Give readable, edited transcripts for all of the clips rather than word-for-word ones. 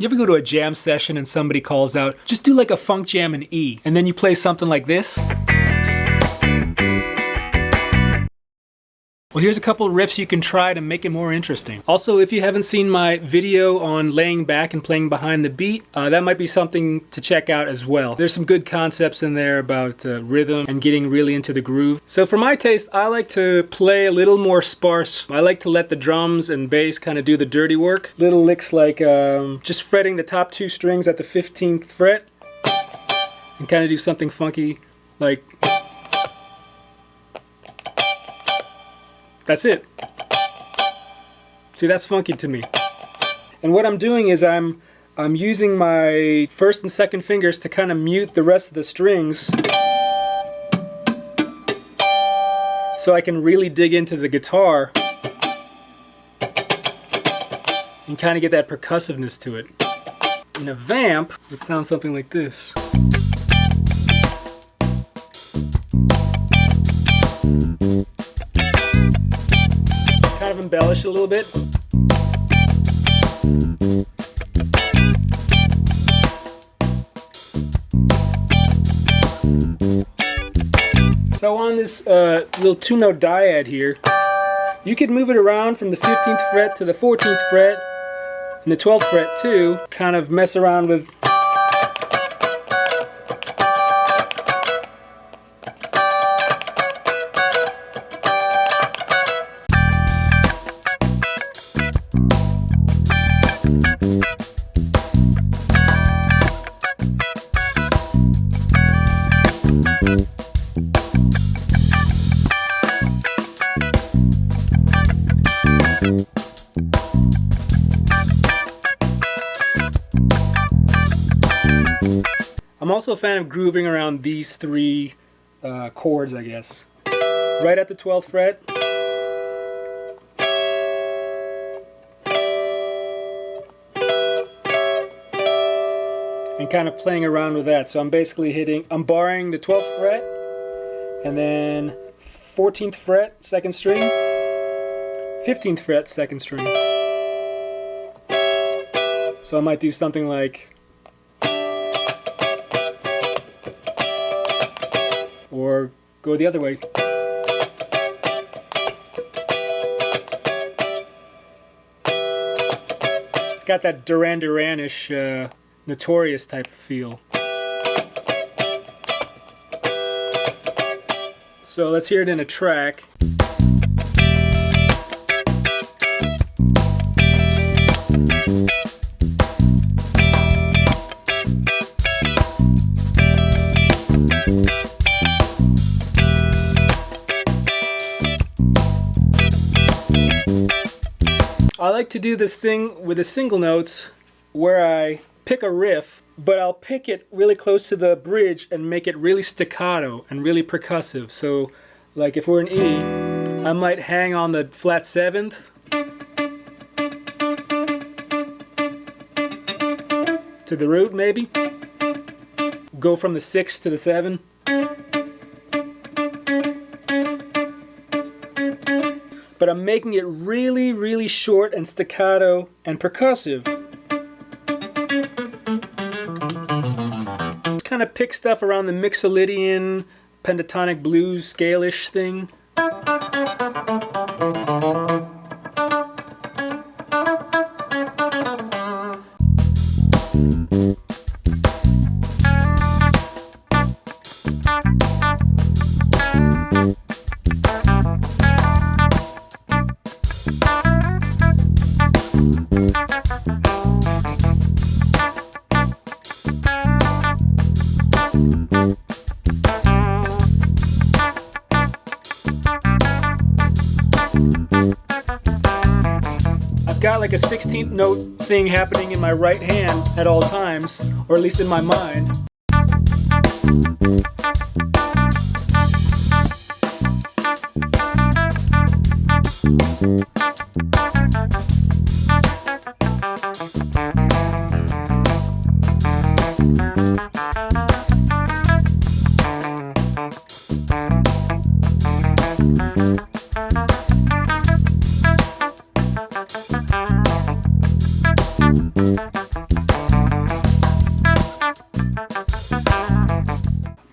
You ever go to a jam session and somebody calls out, just do like a funk jam in E, and then you play something like this? Well, here's a couple of riffs you can try to make it more interesting. Also, if you haven't seen my video on laying back and playing behind the beat, that might be something to check out as well. There's some good concepts in there about rhythm and getting really into the groove. So for my taste, I like to play a little more sparse. I like to let the drums and bass kind of do the dirty work. Little licks like just fretting the top 2 strings at the 15th fret and kind of do something funky like... That's it. See, that's funky to me. And what I'm doing is I'm using my first and second fingers to kind of mute the rest of the strings so I can really dig into the guitar and kind of get that percussiveness to it. In a vamp, it sounds something like this. Kind of embellish a little bit. So on this little 2-note dyad here, you could move it around from the 15th fret to the 14th fret and the 12th fret too, kind of mess around with I'm also a fan of grooving around these 3 chords, I guess. Right at the 12th fret. And kind of playing around with that. So I'm basically I'm barring the 12th fret, and then 14th fret, 2nd string, 15th fret, 2nd string. So I might do something like... Or go the other way. It's got that Duran Duran-ish, Notorious type of feel. So let's hear it in a track. I like to do this thing with the single notes where I pick a riff, but I'll pick it really close to the bridge and make it really staccato and really percussive. So like if we're in E, I might hang on the flat 7th to the root maybe, go from the 6 to the 7. But I'm making it really, really short and staccato and percussive. Just kind of pick stuff around the mixolydian, pentatonic blues scale-ish thing. Got like a 16th note thing happening in my right hand at all times, or at least in my mind.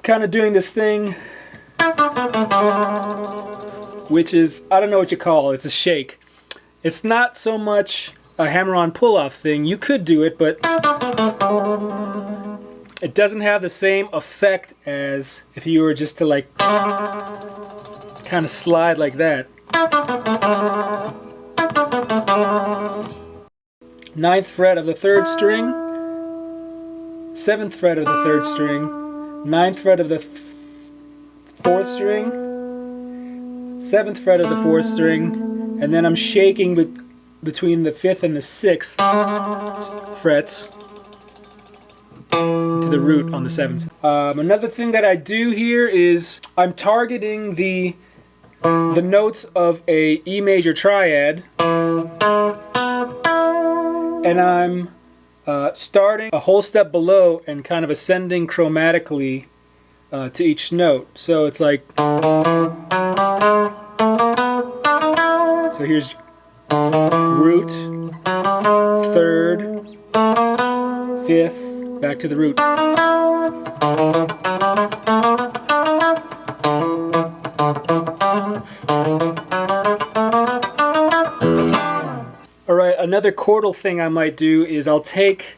kind of doing this thing, which is, I don't know what you call it, it's a shake. It's not so much a hammer-on pull-off thing. You could do it, but it doesn't have the same effect as if you were just to like kind of slide like that. 9th fret of the 3rd string, 7th fret of the 3rd string, 9th fret of the 4th string, 7th fret of the 4th string, and then I'm shaking between the 5th and the 6th frets to the root on the 7th. Another thing that I do here is I'm targeting the notes of a E major triad, and I'm starting a whole step below and kind of ascending chromatically to each note. So it's like, so here's root, 3rd, 5th, back to the root. Alright, another chordal thing I might do is I'll take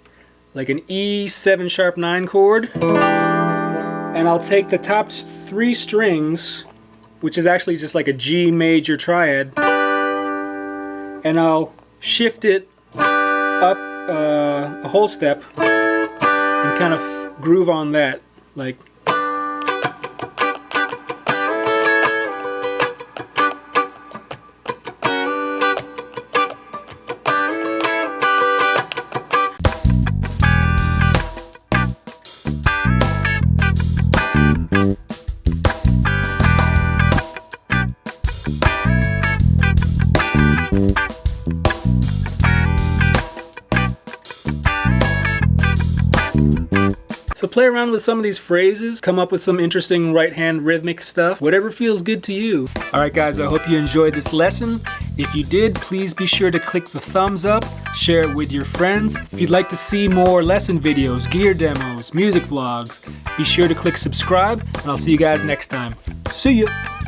like an E7 sharp 9 chord, and I'll take the top 3 strings, which is actually just like a G major triad, and I'll shift it up a whole step and kind of groove on that, like. So play around with some of these phrases, come up with some interesting right-hand rhythmic stuff, whatever feels good to you. Alright guys, I hope you enjoyed this lesson. If you did, please be sure to click the thumbs up, share it with your friends. If you'd like to see more lesson videos, gear demos, music vlogs, be sure to click subscribe, and I'll see you guys next time. See ya!